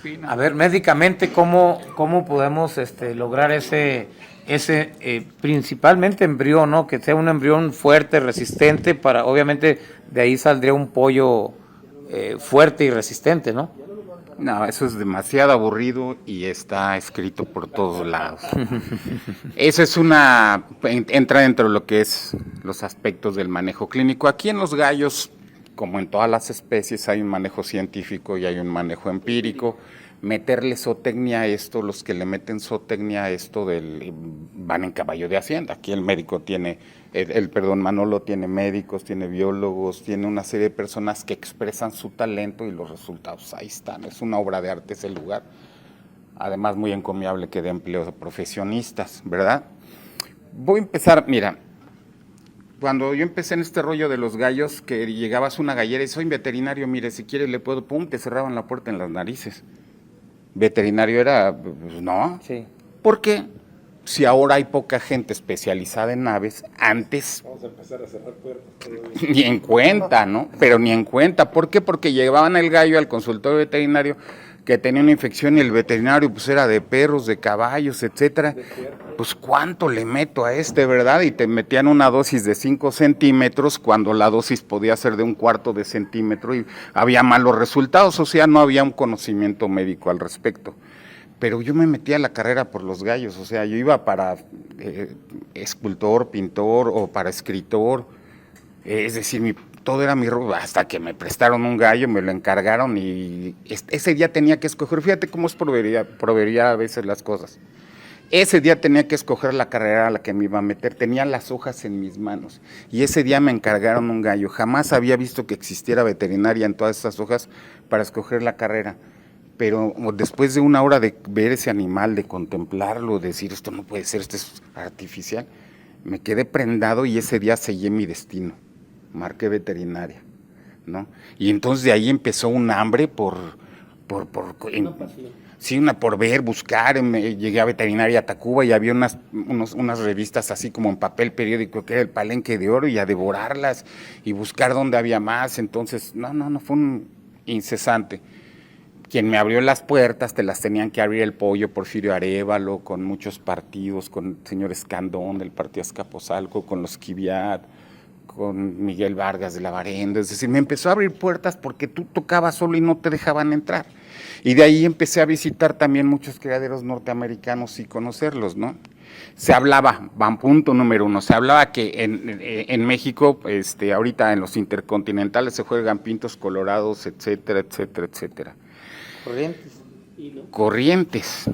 opina. A ver, médicamente, ¿cómo podemos lograr ese principalmente embrión, ¿no? Que sea un embrión fuerte, resistente, para, obviamente, de ahí saldría un pollo fuerte y resistente, ¿no? No, eso es demasiado aburrido y está escrito por todos lados. Eso es entra dentro de lo que es los aspectos del manejo clínico. Aquí en los gallos, como en todas las especies, hay un manejo científico y hay un manejo empírico. Meterle zootecnia a esto, los que le meten zootecnia a esto van en caballo de hacienda. Aquí el médico tiene, Manolo tiene médicos, tiene biólogos, tiene una serie de personas que expresan su talento y los resultados ahí están. Es una obra de arte ese lugar. Además, muy encomiable que dé empleo a profesionistas, ¿verdad? Voy a empezar, mira, cuando yo empecé en este rollo de los gallos, que llegabas a una gallera y soy veterinario, mire, si quiere le puedo, pum, te cerraban la puerta en las narices. Veterinario era, pues no. Sí. ¿Por qué? Si ahora hay poca gente especializada en aves, antes... Vamos a empezar a cerrar puertas. Ni en cuenta, ¿no? Pero ni en cuenta. ¿Por qué? Porque llevaban el gallo al consultorio veterinario que tenía una infección y el veterinario pues era de perros, de caballos, etcétera. Pues ¿cuánto le meto a verdad? Y te metían una dosis de 5 centímetros cuando la dosis podía ser de 1/4 de centímetro y había malos resultados, o sea, no había un conocimiento médico al respecto. Pero yo me metí a la carrera por los gallos, o sea, yo iba para escultor, pintor o para escritor, es decir, todo era mi rubro, hasta que me prestaron un gallo, me lo encargaron y ese día tenía que escoger, fíjate cómo es proveería a veces las cosas. Ese día tenía que escoger la carrera a la que me iba a meter, tenía las hojas en mis manos y ese día me encargaron un gallo. Jamás había visto que existiera veterinaria en todas esas hojas para escoger la carrera, pero después de una hora de ver ese animal, de contemplarlo, de decir esto no puede ser, esto es artificial, me quedé prendado y ese día sellé mi destino, marqué veterinaria, ¿no? Y entonces de ahí empezó un hambre por ver, buscar. Llegué a Veterinaria Tacuba y había unas revistas así como en papel periódico que era el Palenque de Oro y a devorarlas y buscar dónde había más. Entonces, no, fue un incesante. Quien me abrió las puertas, te las tenían que abrir el pollo Porfirio Arévalo, con muchos partidos, con el señor Escandón del partido Azcapotzalco, con los Kiviat, con Miguel Vargas de la Barenda. Es decir, me empezó a abrir puertas porque tú tocabas solo y no te dejaban entrar. Y de ahí empecé a visitar también muchos criaderos norteamericanos y conocerlos, ¿no? Se hablaba, punto número 1, se hablaba que en México, ahorita en los intercontinentales se juegan pintos colorados, etcétera, etcétera, etcétera. Corrientes.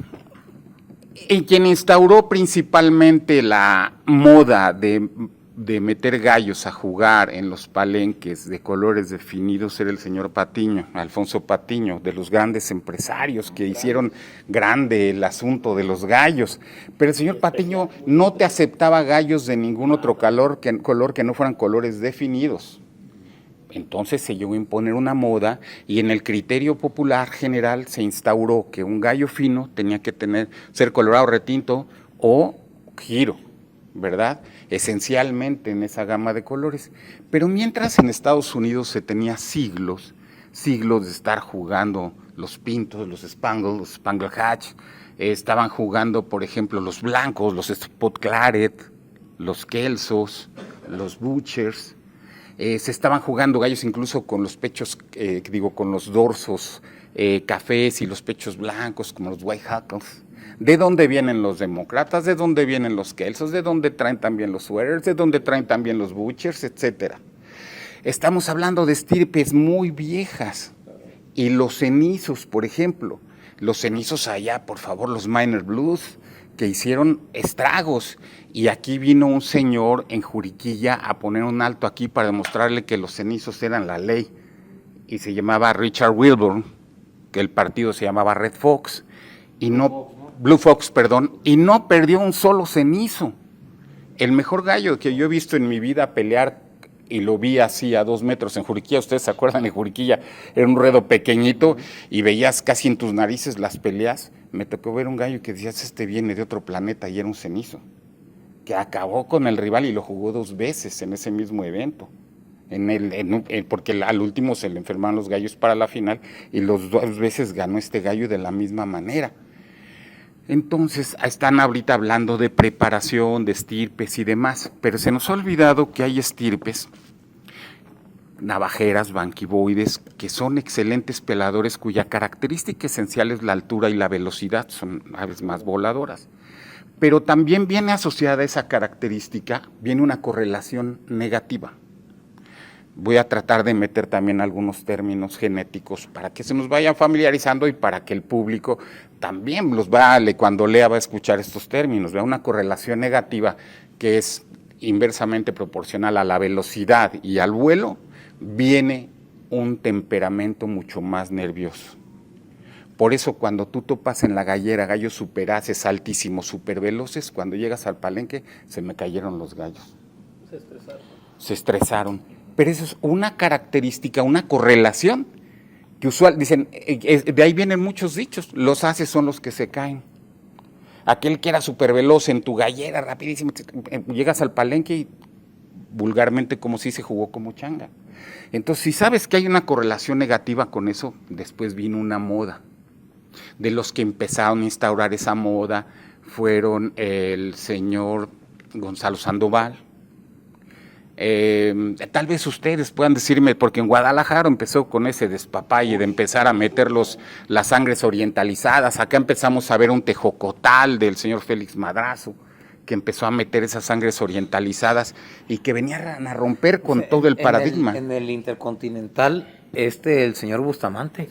Y quien instauró principalmente la moda de meter gallos a jugar en los palenques de colores definidos era el señor Patiño, Alfonso Patiño, de los grandes empresarios que hicieron grande el asunto de los gallos. Pero el señor Patiño no te aceptaba gallos de ningún otro color que no fueran colores definidos. Entonces se llegó a imponer una moda y en el criterio popular general se instauró que un gallo fino tenía que ser colorado retinto o giro, ¿verdad? Esencialmente en esa gama de colores. Pero mientras en Estados Unidos se tenía siglos de estar jugando los pintos, los Spangled Hatch, estaban jugando, por ejemplo, los blancos, los Spot Claret, los Kelsos, los Butchers. Se estaban jugando gallos incluso con los pechos, con los dorsos cafés y los pechos blancos, como los White Huckles. ¿De dónde vienen los demócratas? ¿De dónde vienen los Kelsos? ¿De dónde traen también los Sweaters? ¿De dónde traen también los Butchers? Etcétera. Estamos hablando de estirpes muy viejas. Y los cenizos, por ejemplo. Los cenizos allá, por favor, los Minor Blues, que hicieron estragos. Y aquí vino un señor en Juriquilla a poner un alto aquí para demostrarle que los cenizos eran la ley. Y se llamaba Richard Wilburn, que el partido se llamaba Red Fox. Blue Fox, y no perdió un solo cenizo. El mejor gallo que yo he visto en mi vida pelear, y lo vi así a 2 metros en Juriquilla, ustedes se acuerdan, en Juriquilla era un ruedo pequeñito y veías casi en tus narices las peleas. Me tocó ver un gallo que decías, este viene de otro planeta y era un cenizo, que acabó con el rival y lo jugó 2 veces en ese mismo evento. porque al último se le enfermaron los gallos para la final y los 2 veces ganó este gallo de la misma manera. Entonces están ahorita hablando de preparación, de estirpes y demás, pero se nos ha olvidado que hay estirpes navajeras, banquivoides, que son excelentes peladores cuya característica esencial es la altura y la velocidad, son aves más voladoras. Pero también viene asociada a esa característica, viene una correlación negativa. Voy a tratar de meter también algunos términos genéticos para que se nos vayan familiarizando y para que el público también cuando lea va a escuchar estos términos. Vea una correlación negativa que es inversamente proporcional a la velocidad y al vuelo, viene un temperamento mucho más nervioso. Por eso cuando tú topas en la gallera gallos superaces, altísimos, superveloces, cuando llegas al palenque se me cayeron los gallos. Se estresaron. Pero eso es una característica, una correlación que dicen, de ahí vienen muchos dichos, los haces son los que se caen. Aquel que era superveloz en tu gallera, rapidísimo, llegas al palenque y vulgarmente como si se jugó como changa. Entonces, si sabes que hay una correlación negativa con eso, después vino una moda. De los que empezaron a instaurar esa moda fueron el señor Gonzalo Sandoval. Tal vez ustedes puedan decirme, porque en Guadalajara empezó con ese despapalle de empezar a meter las sangres orientalizadas. Acá empezamos a ver un tejocotal del señor Félix Madrazo, que empezó a meter esas sangres orientalizadas y que venían a romper con todo el paradigma. En el Intercontinental, el señor Bustamante.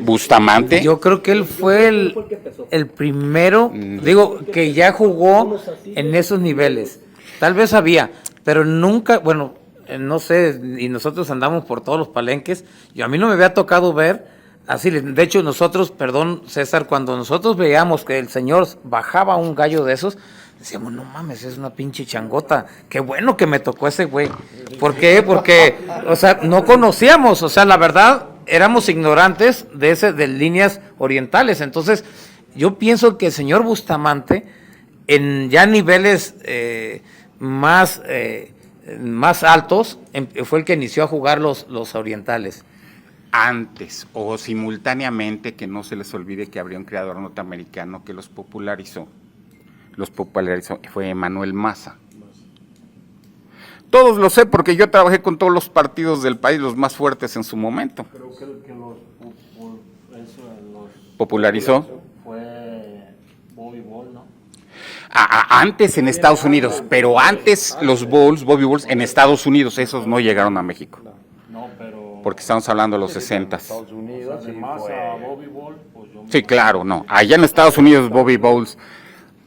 Bustamante. Yo creo que él fue el primero, digo, que ya jugó en esos niveles. Tal vez había, pero nunca, bueno, no sé, y nosotros andamos por todos los palenques, a mí no me había tocado ver así. De hecho, nosotros, perdón César, cuando nosotros veíamos que el señor bajaba un gallo de esos, decíamos, no mames, es una pinche changota, qué bueno que me tocó ese güey. ¿Por qué? Porque, o sea, no conocíamos, o sea, la verdad, éramos ignorantes de líneas orientales. Entonces, yo pienso que el señor Bustamante, en ya niveles más altos, fue el que inició a jugar los orientales. Antes o simultáneamente, que no se les olvide que habría un creador norteamericano que los popularizó, fue Manuel Maza. Todos lo sé porque yo trabajé con todos los partidos del país, los más fuertes en su momento. Creo que los popularizó. Fue Bobby Ball, ¿no? Antes en Estados Unidos, pero antes los Bobby Bulls en Estados Unidos, esos no llegaron a México. No, pero... Porque estamos hablando de los 60s. Estados Unidos, además a Bobby Ball, pues yo... Sí, claro, no. Allá en Estados Unidos Bobby Bowles.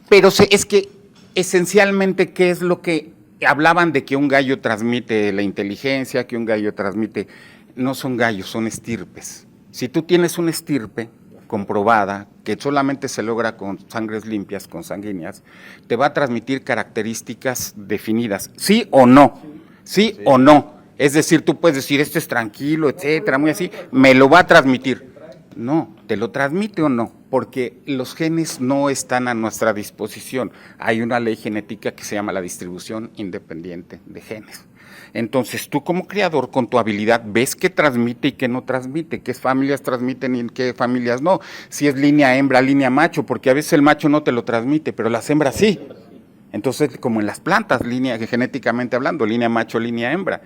Pero es que esencialmente, ¿qué es lo que hablaban de que un gallo transmite la inteligencia, que un gallo transmite? No son gallos, son estirpes. Si tú tienes una estirpe comprobada, que solamente se logra con sangres limpias, con sanguíneas, te va a transmitir características definidas, ¿sí o no? ¿Sí o no? Es decir, tú puedes decir, este es tranquilo, etcétera, muy así, me lo va a transmitir. No, ¿te lo transmite o no? Porque los genes no están a nuestra disposición. Hay una ley genética que se llama la distribución independiente de genes. Entonces, tú como criador, con tu habilidad, ves qué transmite y qué no transmite, qué familias transmiten y qué familias no. Si es línea hembra, línea macho, porque a veces el macho no te lo transmite, pero las hembras sí. Entonces, como en las plantas, genéticamente hablando, línea macho, línea hembra.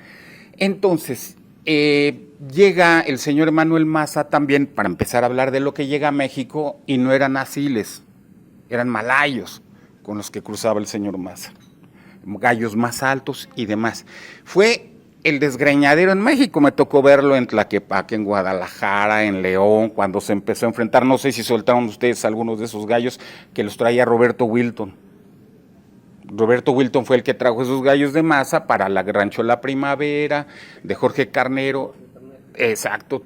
Entonces, llega el señor Manuel Maza también para empezar a hablar de lo que llega a México, y no eran asiles, eran malayos con los que cruzaba el señor Maza, gallos más altos y demás. Fue el desgreñadero en México, me tocó verlo en Tlaquepaque, en Guadalajara, en León, cuando se empezó a enfrentar, no sé si soltaron ustedes algunos de esos gallos que los traía Roberto Wilton. Roberto Wilton fue el que trajo esos gallos de Maza para la Rancho La Primavera, de Jorge Carnero. Exacto,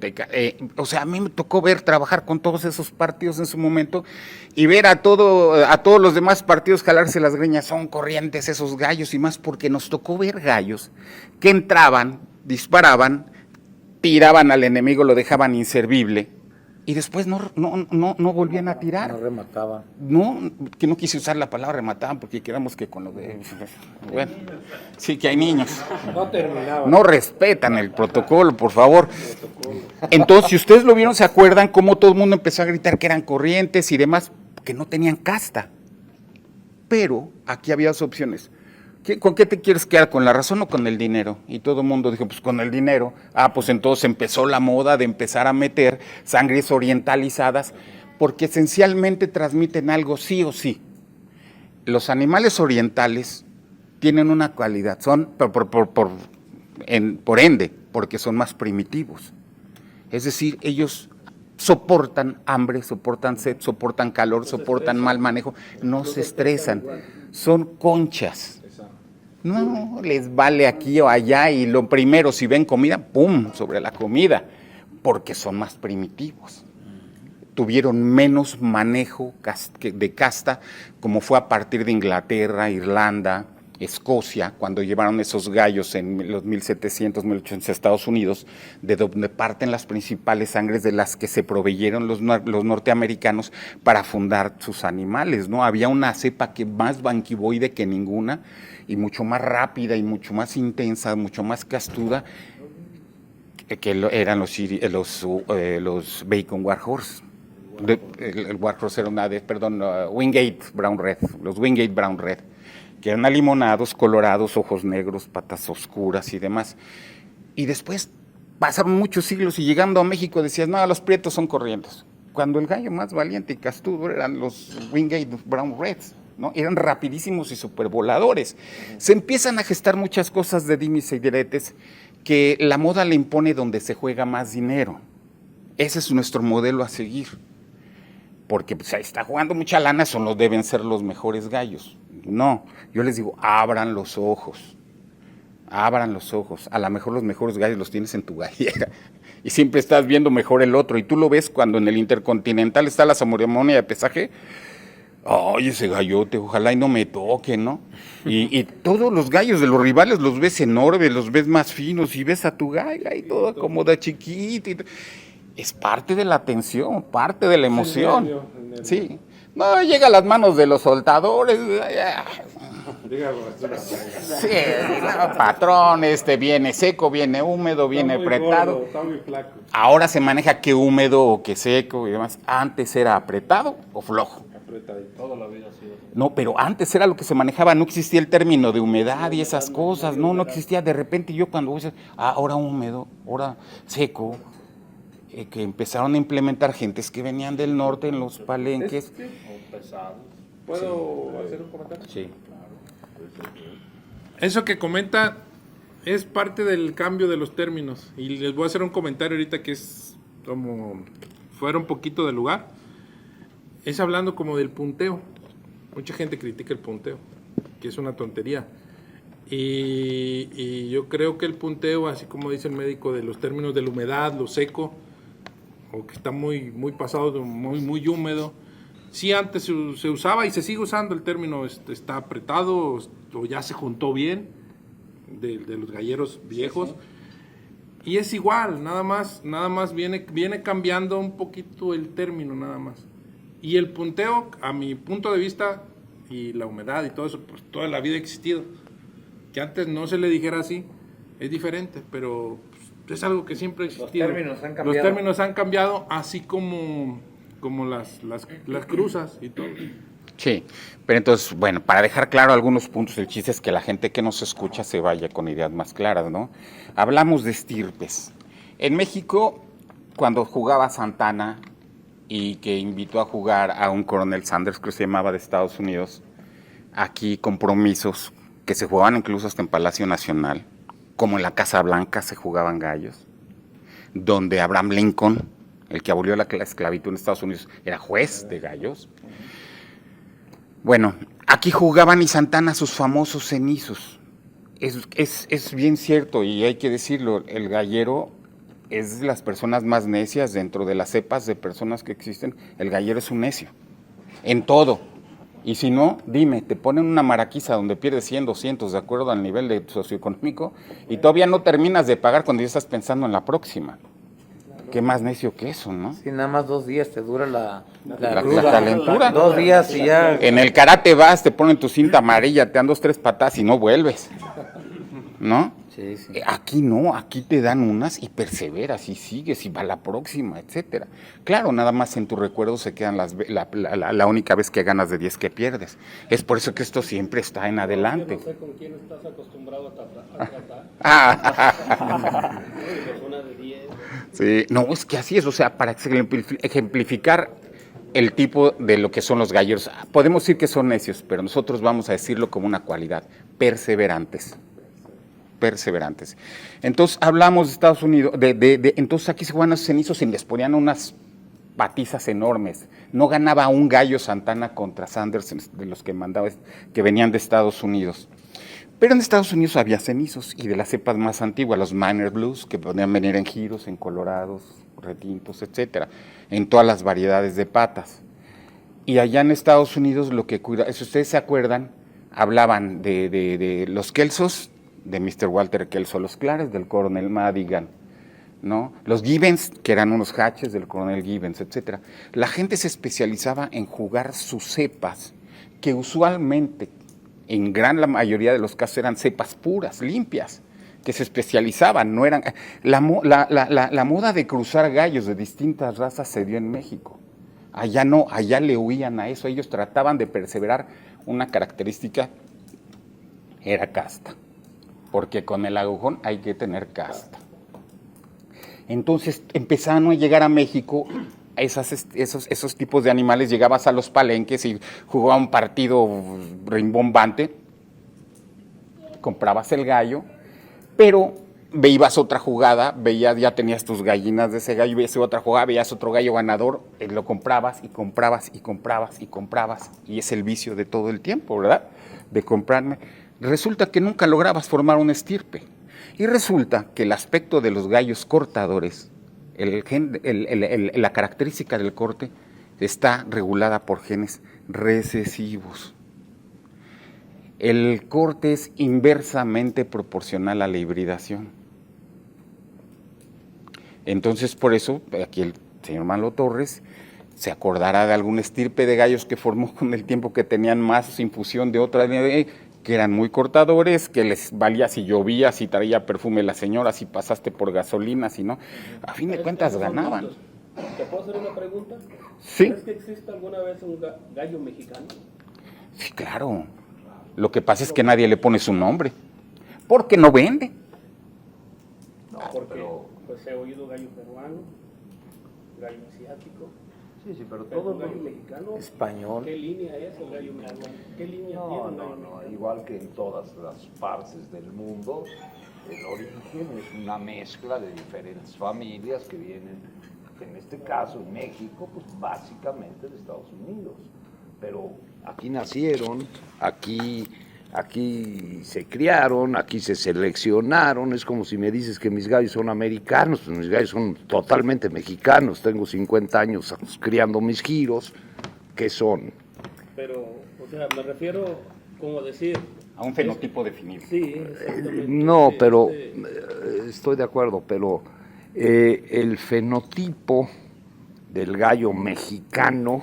o sea, a mí me tocó trabajar con todos esos partidos en su momento y ver a todos los demás partidos jalarse las greñas. Son corrientes esos gallos, y más porque nos tocó ver gallos que entraban, disparaban, tiraban al enemigo, lo dejaban inservible, y después no volvían a tirar. No remataba. No, que no quise usar la palabra remataban porque quedamos que con lo de... Bueno, sí que hay niños. No terminaba. No respetan el protocolo, por favor. Entonces, si ustedes lo vieron, ¿se acuerdan cómo todo el mundo empezó a gritar que eran corrientes y demás? Que no tenían casta. Pero aquí había dos opciones. ¿Con qué te quieres quedar? ¿Con la razón o con el dinero? Y todo el mundo dijo, pues con el dinero. Pues entonces empezó la moda de empezar a meter sangres orientalizadas, porque esencialmente transmiten algo sí o sí. Los animales orientales tienen una cualidad, son por ende, porque son más primitivos. Es decir, ellos soportan hambre, soportan sed, soportan calor, soportan mal manejo, no se estresan, son conchas. No les vale aquí o allá y lo primero, si ven comida, ¡pum!, sobre la comida, porque son más primitivos. Tuvieron menos manejo de casta, como fue a partir de Inglaterra, Irlanda, Escocia, cuando llevaron esos gallos en los 1700, 1800 a Estados Unidos, de donde parten las principales sangres de las que se proveyeron los norteamericanos para fundar sus animales, ¿no? Había una cepa que más banquivoide que ninguna, y mucho más rápida y mucho más intensa, mucho más castuda, que eran los Bacon Warhorse. El Warhorse era Wingate Brown Red, los Wingate Brown Red, que eran alimonados, colorados, ojos negros, patas oscuras y demás. Y después pasaron muchos siglos y llegando a México decías, no, los prietos son corrientes. Cuando el gallo más valiente y castudo eran los Wingate Brown Reds, ¿no? Eran rapidísimos y supervoladores. Se empiezan a gestar muchas cosas de dimes y diretes que la moda le impone donde se juega más dinero. Ese es nuestro modelo a seguir. Porque pues, ahí está jugando mucha lana, deben ser los mejores gallos. No, yo les digo, abran los ojos. Abran los ojos. A lo mejor los mejores gallos los tienes en tu gallera. Y siempre estás viendo mejor el otro. Y tú lo ves cuando en el Intercontinental está la ceremonia de pesaje. Ay, ese gallote, ojalá y no me toque, ¿no? Y todos los gallos de los rivales los ves enormes, los ves más finos, y ves a tu gallo ahí todo como de chiquito. Es parte de la atención, parte de la emoción. Sí. No, llega a las manos de los soltadores. Sí, no, patrón, viene seco, viene húmedo, viene apretado. Ahora se maneja que húmedo o que seco y demás. Antes era apretado o flojo. Toda la vida ha sido. No, pero antes era lo que se manejaba, no existía el término de humedad y esas cosas, no existía. De repente yo cuando voy a decir, ahora húmedo, ahora seco, que empezaron a implementar gentes que venían del norte en los palenques. ¿Puedo hacer un comentario? Sí. Eso que comenta es parte del cambio de los términos. Y les voy a hacer un comentario ahorita que es como fuera un poquito de lugar. Es hablando como del punteo. Mucha gente critica el punteo, que es una tontería. Y yo creo que el punteo, así como dice el médico, de los términos de la humedad, lo seco, o que está muy pasado, muy húmedo. Sí, antes se usaba y se sigue usando el término está apretado o ya se juntó bien, de los galleros viejos. Sí. Y es igual, nada más viene cambiando un poquito el término nada más. Y el punteo, a mi punto de vista, y la humedad y todo eso, pues toda la vida ha existido. Que antes no se le dijera así, es diferente, pero pues, es algo que siempre ha existido. Los términos han cambiado, así como las cruzas y todo. Sí, pero entonces, bueno, para dejar claro algunos puntos, el chiste es que la gente que nos escucha se vaya con ideas más claras, ¿no? Hablamos de estirpes. En México, cuando jugaba Santana y que invitó a jugar a un coronel Sanders, que se llamaba, de Estados Unidos, aquí compromisos que se jugaban incluso hasta en Palacio Nacional, como en la Casa Blanca se jugaban gallos, donde Abraham Lincoln, el que abolió la esclavitud en Estados Unidos, era juez de gallos. Bueno, aquí jugaban y Santana sus famosos cenizos. Es bien cierto y hay que decirlo, el gallero es de las personas más necias dentro de las cepas de personas que existen. El gallero es un necio, en todo. Y si no, dime, te ponen una maraquiza donde pierdes 100, 200 de acuerdo al nivel de socioeconómico y todavía no terminas de pagar cuando ya estás pensando en la próxima. Qué más necio que eso, ¿no? Sí, nada más 2 días te dura la La calentura. 2 días y ya. En el karate vas, te ponen tu cinta amarilla, te dan 2, 3 patadas y no vuelves, ¿no? Sí, sí. Aquí no, aquí te dan unas y perseveras y sigues y va la próxima, etcétera. Claro, nada más en tu recuerdo se quedan la única vez que ganas de 10 que pierdes. Es por eso que esto siempre está en adelante. Yo no sé con quién estás acostumbrado a tratar. Persona de 10. Sí, no, es que así es, o sea, para ejemplificar el tipo de lo que son los galleros, podemos decir que son necios, pero nosotros vamos a decirlo como una cualidad, perseverantes. Entonces hablamos de Estados Unidos, entonces aquí se jugaban los cenizos y les ponían unas patizas enormes. No ganaba un gallo Santana contra Sanders de los que mandaba, que venían de Estados Unidos. Pero en Estados Unidos había cenizos y de las cepas más antiguas, los Miner Blues, que podían venir en giros, en colorados, retintos, etcétera, en todas las variedades de patas. Y allá en Estados Unidos lo que cuida, si ustedes se acuerdan, hablaban de los Kelsos, de Mr. Walter Kelso, los Clares del coronel Madigan, ¿no? Los Gibbons, que eran unos hatches del coronel Gibbons, etcétera. La gente se especializaba en jugar sus cepas, que usualmente, en la mayoría de los casos, eran cepas puras, limpias, que se especializaban, no eran... La moda de cruzar gallos de distintas razas se dio en México. Allá no, allá le huían a eso, ellos trataban de perseverar. Una característica era casta, porque con el agujón hay que tener casta. Entonces empezaron a llegar a México esos tipos de animales, llegabas a los palenques y jugaba un partido rimbombante, comprabas el gallo, pero veías otra jugada, ya tenías tus gallinas de ese gallo, veías otra jugada, veías otro gallo ganador, lo comprabas, y es el vicio de todo el tiempo, ¿verdad? De comprarme. Resulta que nunca lograbas formar un estirpe. Y resulta que el aspecto de los gallos cortadores, la característica del corte, está regulada por genes recesivos. El corte es inversamente proporcional a la hibridación. Entonces, por eso, aquí el señor Malo Torres se acordará de algún estirpe de gallos que formó con el tiempo, que tenían más infusión de otra, que eran muy cortadores, que les valía si llovía, si traía perfume la señora, si pasaste por gasolina, si no. A fin de cuentas ganaban. ¿Te puedo hacer una pregunta? Sí. ¿Crees que existe alguna vez un gallo mexicano? Sí, claro. Lo que pasa es que nadie le pone su nombre, porque no vende. No, porque pues he oído gallo peruano, gallo asiático. Sí, pero Todo el gallo mexicano. Español. ¿Qué línea es el gallo mexicano? ¿Qué línea tiene el gallo mexicano? igual que en todas las partes del mundo, el origen es una mezcla de diferentes familias que vienen, en este caso en México, pues básicamente de Estados Unidos. Pero aquí nacieron, aquí se criaron, aquí se seleccionaron. Es como si me dices que mis gallos son americanos, pues mis gallos son totalmente mexicanos. Tengo 50 años criando mis giros, que son. Pero, o sea, me refiero, como decir... A un fenotipo definido. Sí, exactamente. No, pero estoy de acuerdo, pero el fenotipo del gallo mexicano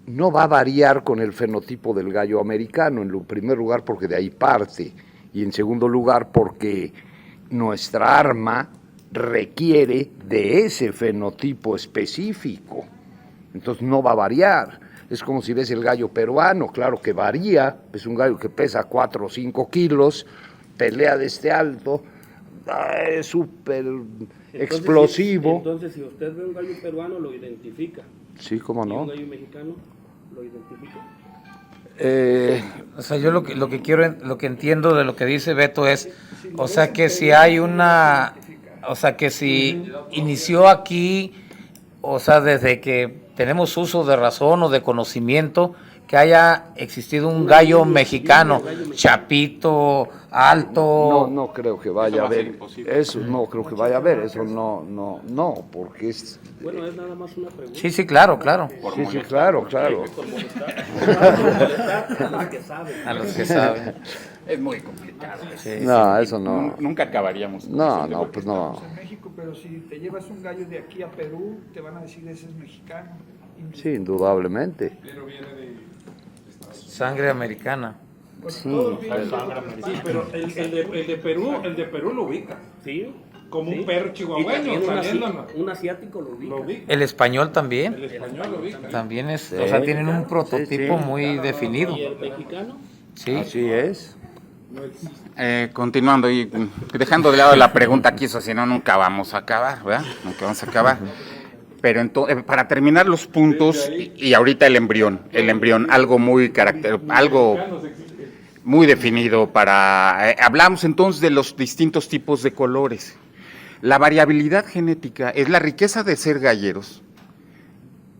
no va a variar con el fenotipo del gallo americano, en primer lugar porque de ahí parte, y en segundo lugar porque nuestra arma requiere de ese fenotipo específico, entonces no va a variar. Es como si ves el gallo peruano, claro que varía, es un gallo que pesa 4 o 5 kilos, pelea de este alto, es súper explosivo. Entonces, si usted ve un gallo peruano, lo identifica. Sí, cómo ¿Y no. un gallo mexicano lo identifica? O sea, yo lo que quiero, lo que entiendo de lo que dice Beto es, o sea, que si hay una, o sea, que si inició aquí, o sea, desde que tenemos uso de razón o de conocimiento, que haya existido un gallo mexicano, chapito, alto. No creo que vaya a haber. Eso no creo que vaya a haber. Eso no, porque es. Bueno, es nada más una pregunta. Sí, claro. Sí, claro. Por molestar a los que saben. A los que saben. Es muy complicado. No, eso no. Nunca acabaríamos con No, eso. pues no. Estamos en México, pero si te llevas un gallo de aquí a Perú, te van a decir ese es mexicano. Sí, indudablemente. Sangre americana. Sí. Sí, pero el de Perú lo ubica. Sí. Como sí. un perro Y chihuahueño también saliendo. un asiático lo ubica. Lo ubica. El español también. El español lo ubica. También es, o sea, tienen un prototipo Sí. muy definido. ¿Y el mexicano? Sí. Así es. Continuando y dejando de lado la pregunta aquí, eso si no, nunca vamos a acabar, ¿verdad? Nunca vamos a acabar. Pero para terminar los puntos, y ahorita el embrión, algo muy algo muy definido para... hablamos entonces de los distintos tipos de colores. La variabilidad genética es la riqueza de ser galleros.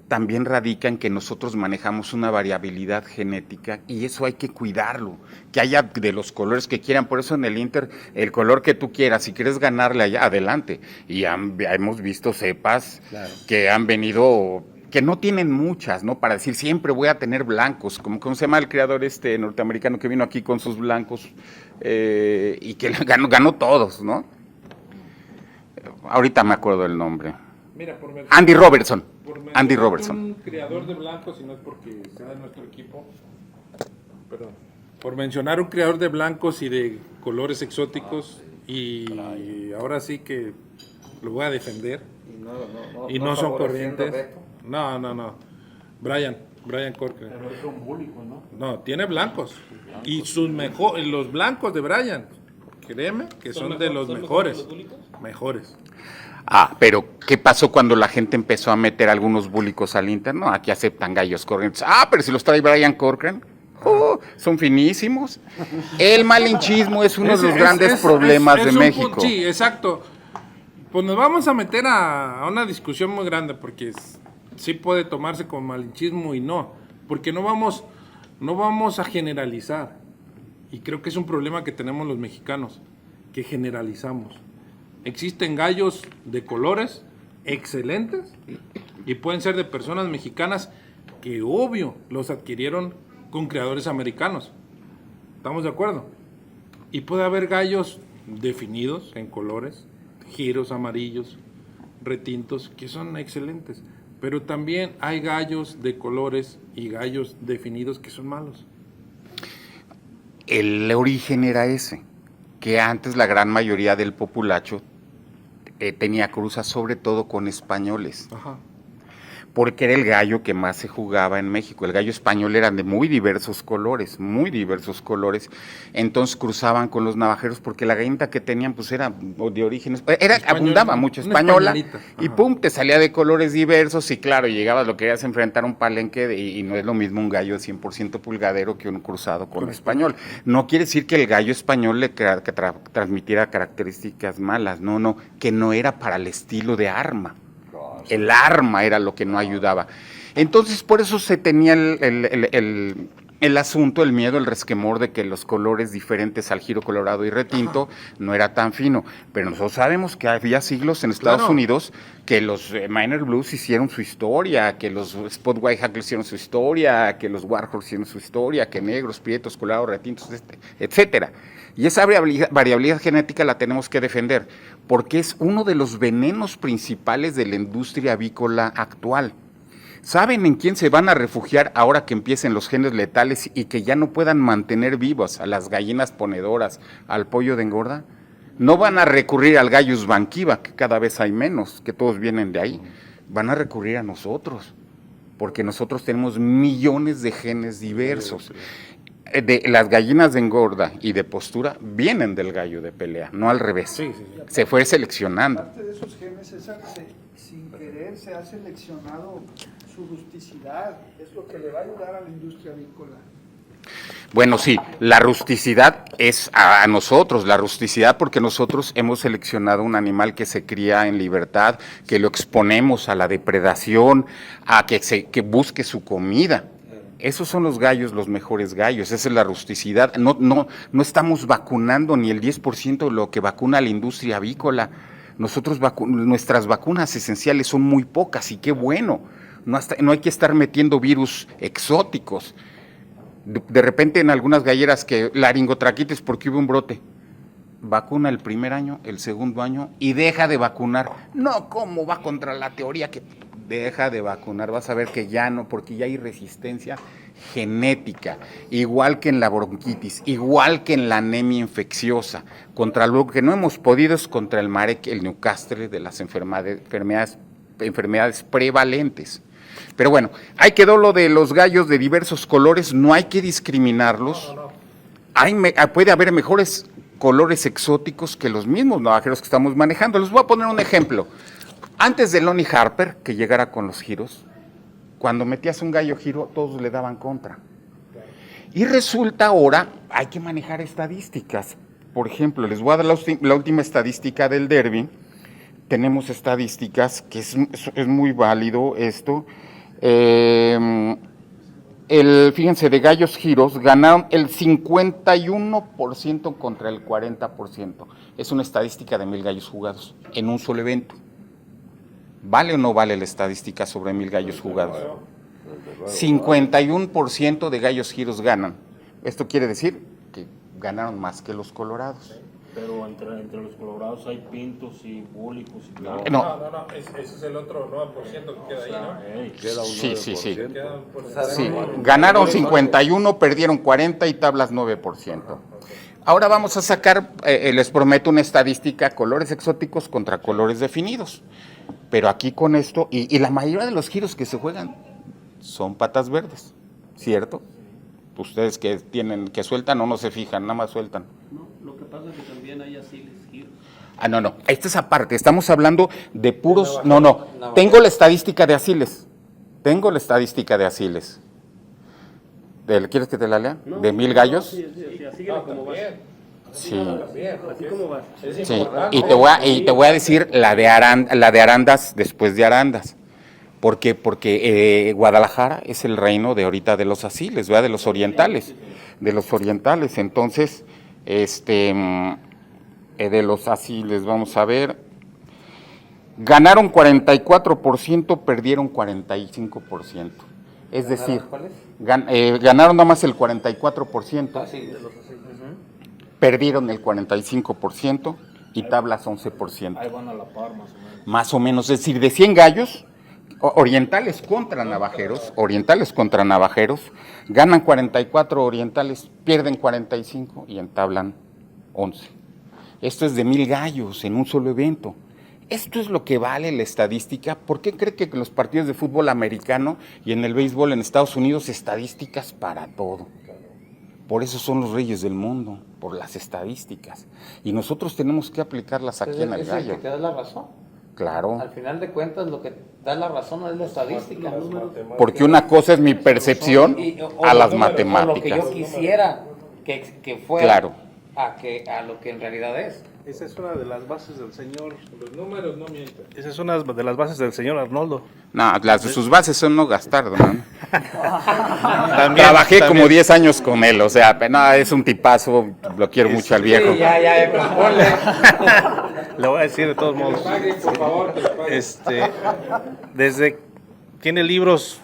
También radica en que nosotros manejamos una variabilidad genética y eso hay que cuidarlo, que haya de los colores que quieran, por eso en el Inter, el color que tú quieras, si quieres ganarle allá, adelante. Y hemos visto cepas que han venido, que no tienen muchas, ¿no? Para decir, siempre voy a tener blancos, como ¿cómo se llama el creador norteamericano que vino aquí con sus blancos y que ganó todos, ¿no? Ahorita me acuerdo el nombre. Mira, Andy Robertson. Andy Robertson. Un criador de blancos, y no es porque sea de nuestro equipo, perdón, por mencionar un criador de blancos y de colores exóticos, y ahora sí que lo voy a defender, y no son corrientes. No. Brian Corcoran. Pero es un búlico, ¿no? No, tiene blancos. Y los blancos de Brian, créeme que son de los mejores. Mejores. Pero ¿qué pasó cuando la gente empezó a meter algunos búlicos al Inter? No, aquí aceptan gallos corrientes. Pero si los trae Brian Corcoran, son finísimos. El malinchismo es uno de los grandes problemas de México. Sí, exacto. Pues nos vamos a meter a una discusión muy grande porque sí puede tomarse como malinchismo y no, porque no vamos a generalizar. Y creo que es un problema que tenemos los mexicanos, que generalizamos. Existen gallos de colores excelentes y pueden ser de personas mexicanas que obvio los adquirieron con criadores americanos. ¿Estamos de acuerdo? Y puede haber gallos definidos en colores, giros amarillos, retintos, que son excelentes. Pero también hay gallos de colores y gallos definidos que son malos. El origen era ese, que antes la gran mayoría del populacho tenía cruzas sobre todo con españoles. Ajá. Porque era el gallo que más se jugaba en México. El gallo español era de muy diversos colores, entonces cruzaban con los navajeros porque la gallina que tenían pues era de orígenes, abundaba mucho española y pum, te salía de colores diversos y claro, llegabas, lo querías enfrentar a un palenque y no es lo mismo un gallo de 100% pulgadero que un cruzado con español. No quiere decir que el gallo español le transmitiera características malas, no, que no era para el estilo de arma. El arma era lo que no ayudaba. Entonces, por eso se tenía el asunto, el miedo, el resquemor de que los colores diferentes al giro colorado y retinto no era tan fino. Pero nosotros sabemos que había siglos en Estados Unidos que los Miner Blues hicieron su historia, que los Spot White Hackles hicieron su historia, que los Warhol hicieron su historia, que negros, prietos, colorados, retintos, etcétera. Y esa variabilidad genética la tenemos que defender, porque es uno de los venenos principales de la industria avícola actual. ¿Saben en quién se van a refugiar ahora que empiecen los genes letales y que ya no puedan mantener vivas a las gallinas ponedoras, al pollo de engorda? No van a recurrir al Gallus banquiva, que cada vez hay menos, que todos vienen de ahí. Van a recurrir a nosotros, porque nosotros tenemos millones de genes diversos. De las gallinas de engorda y de postura vienen del gallo de pelea, no al revés. Sí. Se fue seleccionando. Parte de esos genes, César, sin querer se ha seleccionado su rusticidad. Es lo que le va a ayudar a la industria avícola. Bueno, sí, la rusticidad es a nosotros, la rusticidad porque nosotros hemos seleccionado un animal que se cría en libertad, que lo exponemos a la depredación, a que busque su comida. Esos son los gallos, los mejores gallos, esa es la rusticidad. No estamos vacunando ni el 10% de lo que vacuna la industria avícola. Nuestras vacunas esenciales son muy pocas y qué bueno. No hay que estar metiendo virus exóticos. De repente en algunas galleras que laringotraquitis porque hubo un brote. Vacuna el primer año, el segundo año y deja de vacunar. No, ¿cómo va contra la teoría que deja de vacunar? Vas a ver que ya no, porque ya hay resistencia genética, igual que en la bronquitis, igual que en la anemia infecciosa. Contra lo que no hemos podido es contra el Marek, el Newcastle, de las enfermedades prevalentes. Pero bueno, ahí quedó lo de los gallos de diversos colores, no hay que discriminarlos. Puede haber mejores colores exóticos que los mismos navajeros que estamos manejando. Les voy a poner un ejemplo. Antes de Lonnie Harper, que llegara con los giros, cuando metías un gallo giro, todos le daban contra. Y resulta ahora, hay que manejar estadísticas. Por ejemplo, les voy a dar la última estadística del derby. Tenemos estadísticas, que es muy válido esto. Fíjense, de gallos giros ganaron el 51% contra el 40%. Es una estadística de 1000 gallos jugados en un solo evento. ¿Vale o no vale la estadística sobre 1000 gallos jugados? 51% de gallos giros ganan. Esto quiere decir que ganaron más que los colorados. Pero entre los colorados hay pintos y búlicos y todo. No. Ese es el otro 9% que queda ahí, ¿no? Queda un Sí. 9%. Queda un O sea, Sí, ganaron 51, perdieron 40 y tablas 9%. Ahora vamos a sacar, les prometo una estadística, colores exóticos contra colores definidos. Pero aquí con esto, y la mayoría de los giros que se juegan son patas verdes, ¿cierto? Ustedes que sueltan o no se fijan, nada más sueltan. No, lo que pasa es que también hay asiles giros. No, esta es aparte, estamos hablando de puros, no, tengo la estadística de asiles, ¿Quieres que te la lea? No, ¿De 1000 gallos? Sí, así como vas. Sí. Así como vas. Sí, y te voy a decir la de Arandas después de Arandas. ¿Por qué? Porque Guadalajara es el reino de ahorita de los asiles, ¿verdad? De los orientales. Entonces, de los asiles, vamos a ver. Ganaron 44%, perdieron 45%. Es decir, ¿Cuáles? ganaron nada más el 44%. Sí. Perdieron el 45% y tablas 11%. Ahí van a la par más o menos. Más o menos, es decir, de 100 gallos, orientales contra navajeros, ganan 44 orientales, pierden 45 y entablan 11. Esto es de 1000 gallos en un solo evento. Esto es lo que vale la estadística. ¿Por qué cree que en los partidos de fútbol americano y en el béisbol en Estados Unidos estadísticas para todo? Por eso son los reyes del mundo, por las estadísticas. Y nosotros tenemos que aplicarlas aquí en el Es el gallo. que te da la razón. Claro. Al final de cuentas, lo que da la razón es la estadística. Porque una cosa es mi percepción a las O lo que matemáticas. yo quisiera que fuera Claro. a lo que en realidad es. Esa es una de las bases del señor. Los números no mienten. Esa es una de las bases del señor Arnoldo. No, las de sus bases son no gastar, ¿no? También, Trabajé también. como 10 años con él, o sea, no, es un tipazo, lo quiero mucho al viejo. Sí, ya, pues ponle. Le voy a decir de todos modos. Por favor, que les pague. Tiene libros,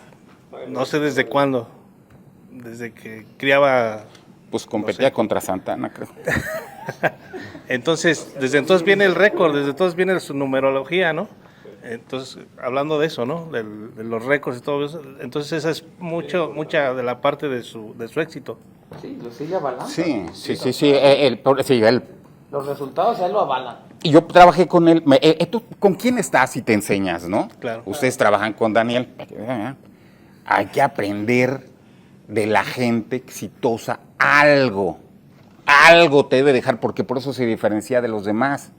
no sé desde cuándo, desde que criaba. Pues competía contra Santana, creo. Entonces, desde entonces viene el récord, desde entonces viene su numerología, ¿no? Entonces, hablando de eso, ¿no? De los récords y todo eso. Entonces, esa es mucha de la parte de su éxito. Sí, lo sigue avalando. Sí. Los resultados a él lo avalan. Y yo trabajé con él. ¿Tú con quién estás y te enseñas, no? Claro. Ustedes trabajan con Daniel. Hay que aprender de la gente exitosa algo te debe dejar, porque por eso se diferencia de los demás.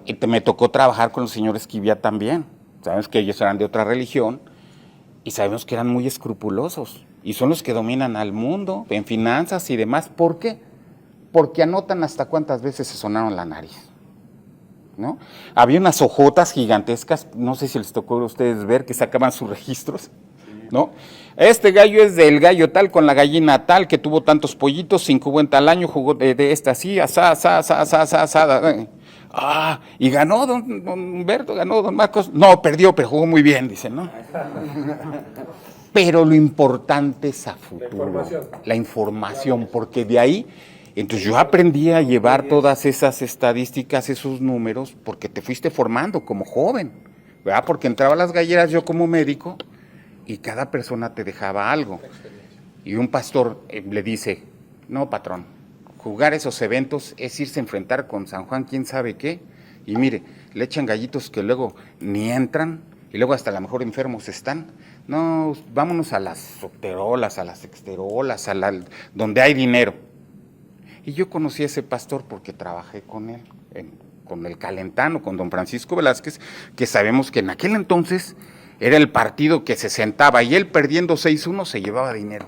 Y me tocó trabajar con el señor Esquivia también. Sabemos que ellos eran de otra religión y sabemos que eran muy escrupulosos y son los que dominan al mundo en finanzas y demás. ¿Por qué? Porque anotan hasta cuántas veces se sonaron la nariz, ¿no? Había unas hojotas gigantescas, no sé si les tocó a ustedes ver, que sacaban sus registros. ¿no? Este gallo es del gallo tal con la gallina tal que tuvo tantos pollitos, 5 hubo en tal año, jugó de esta así, asada. Y ganó don Humberto, ganó don Marcos. No, perdió, pero jugó muy bien, dice, ¿no? Pero lo importante es a futuro, la información, porque de ahí, entonces yo aprendí a llevar todas esas estadísticas, esos números, porque te fuiste formando como joven, ¿verdad? Porque entraba a las galleras yo como médico y cada persona te dejaba algo. Y un pastor le dice, no, patrón, jugar esos eventos es irse a enfrentar con San Juan, quién sabe qué, y mire, le echan gallitos que luego ni entran, y luego hasta a lo mejor enfermos están. No, vámonos a las solterolas, a las exterolas, donde hay dinero. Y yo conocí a ese pastor porque trabajé con él, con el Calentano, con don Francisco Velázquez, que sabemos que en aquel entonces era el partido que se sentaba, y él perdiendo 6-1 se llevaba dinero.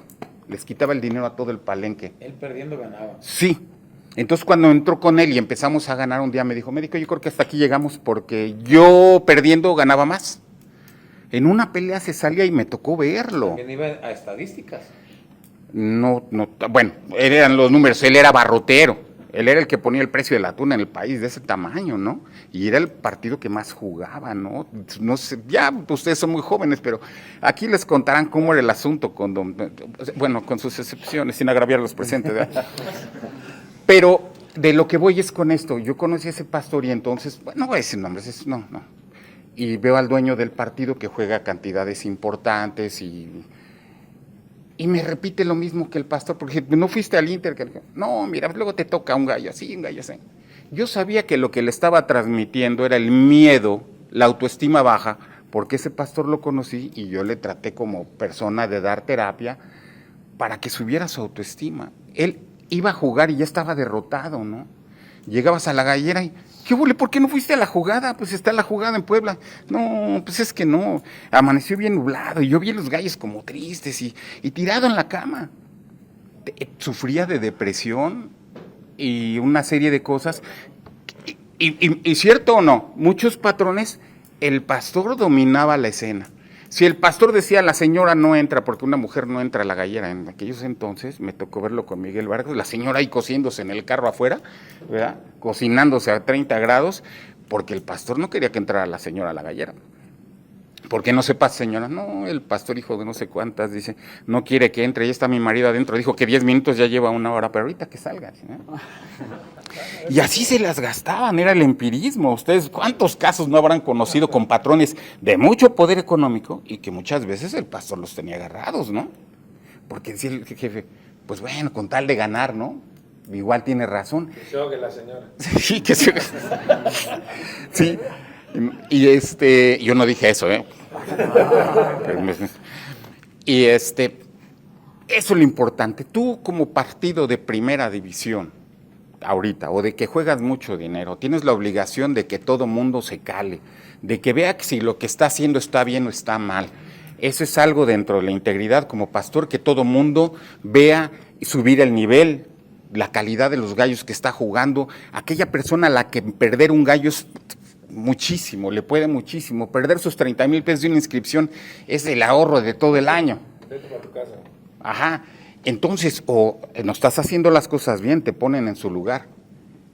Les quitaba el dinero a todo el palenque. Él perdiendo ganaba. Sí. Entonces cuando entró con él y empezamos a ganar, un día me dijo, médico, yo creo que hasta aquí llegamos porque yo perdiendo ganaba más. En una pelea se salía y me tocó verlo. También iba a estadísticas. No, bueno, eran los números, él era barrotero. Él era el que ponía el precio del atún en el país de ese tamaño, ¿no? Y era el partido que más jugaba, ¿no? No sé, ya ustedes son muy jóvenes, pero aquí les contarán cómo era el asunto con sus excepciones, sin agraviar a los presentes, ¿verdad? Pero de lo que voy es con esto. Yo conocí a ese pastor y entonces, bueno, no voy a decir nombres, no. Y veo al dueño del partido que juega cantidades importantes y me repite lo mismo que el pastor, porque no fuiste al Inter, no, mira, luego te toca un gallo así, un gallo así. Yo sabía que lo que le estaba transmitiendo era el miedo, la autoestima baja, porque ese pastor lo conocí y yo le traté como persona de dar terapia para que subiera su autoestima. Él iba a jugar y ya estaba derrotado, ¿no? Llegabas a la gallera y, ¿qué hubo? ¿Por qué no fuiste a la jugada? Pues está la jugada en Puebla. No, pues es que no, amaneció bien nublado y yo vi a los gallos como tristes y tirado en la cama. Sufría de depresión y una serie de cosas. Y cierto o no, muchos patrones, el pastor dominaba la escena. Si el pastor decía, la señora no entra, porque una mujer no entra a la gallera, en aquellos entonces, me tocó verlo con Miguel Vargas, la señora ahí cociéndose en el carro afuera, ¿verdad? Cocinándose a 30 grados, porque el pastor no quería que entrara la señora a la gallera. ¿Por qué no se pasa, señora? No, el pastor hijo de no sé cuántas, dice, no quiere que entre, ya está mi marido adentro, dijo que 10 minutos ya lleva 1 hora, pero ahorita que salga, ¿no? Y así se las gastaban, era el empirismo. Ustedes, ¿cuántos casos no habrán conocido con patrones de mucho poder económico y que muchas veces el pastor los tenía agarrados, ¿no? Porque decía el jefe, pues bueno, con tal de ganar, ¿no? Igual tiene razón. Que se ahogue la señora. Sí, que se... Sí, y yo no dije eso, ¿eh? Y eso es lo importante. Tú como partido de primera división, ahorita, o de que juegas mucho dinero, tienes la obligación de que todo mundo se cale, de que vea que si lo que está haciendo está bien o está mal. Eso es algo dentro de la integridad como pastor, que todo mundo vea subir el nivel, la calidad de los gallos que está jugando. Aquella persona a la que perder un gallo es muchísimo, le puede muchísimo. Perder sus 30,000 pesos de una inscripción es el ahorro de todo el año. Vete para tu casa. Ajá. Entonces, o no estás haciendo las cosas bien, te ponen en su lugar.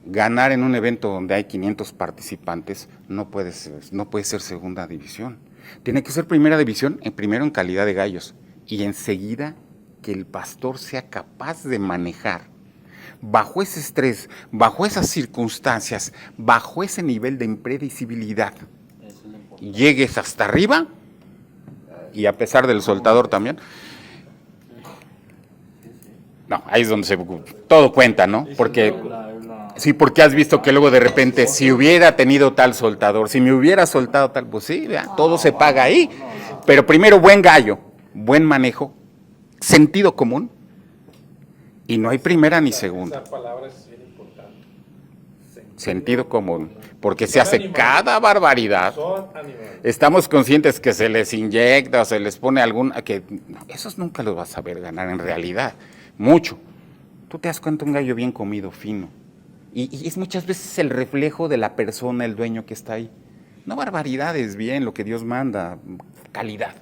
Ganar en un evento donde hay 500 participantes no puede ser segunda división. Tiene que ser primera división, primero en calidad de gallos, y enseguida que el pastor sea capaz de manejar, bajo ese estrés, bajo esas circunstancias, bajo ese nivel de impredecibilidad, llegues hasta arriba, y a pesar del soltador también. No, ahí es donde todo cuenta, ¿no? Porque sí, porque has visto que luego de repente, si hubiera tenido tal soltador, si me hubiera soltado tal, pues sí, todo se paga ahí. Pero primero, buen gallo, buen manejo, sentido común, y no hay primera ni segunda. Esa palabra es bien importante. Sentido común, porque se hace cada barbaridad. Son animales. Estamos conscientes que se les inyecta o se les pone esos nunca los vas a ver ganar en realidad. Mucho. Tú te das cuenta, un gallo bien comido, fino. Y es muchas veces el reflejo de la persona, el dueño que está ahí. No barbaridades, bien, lo que Dios manda. Calidad.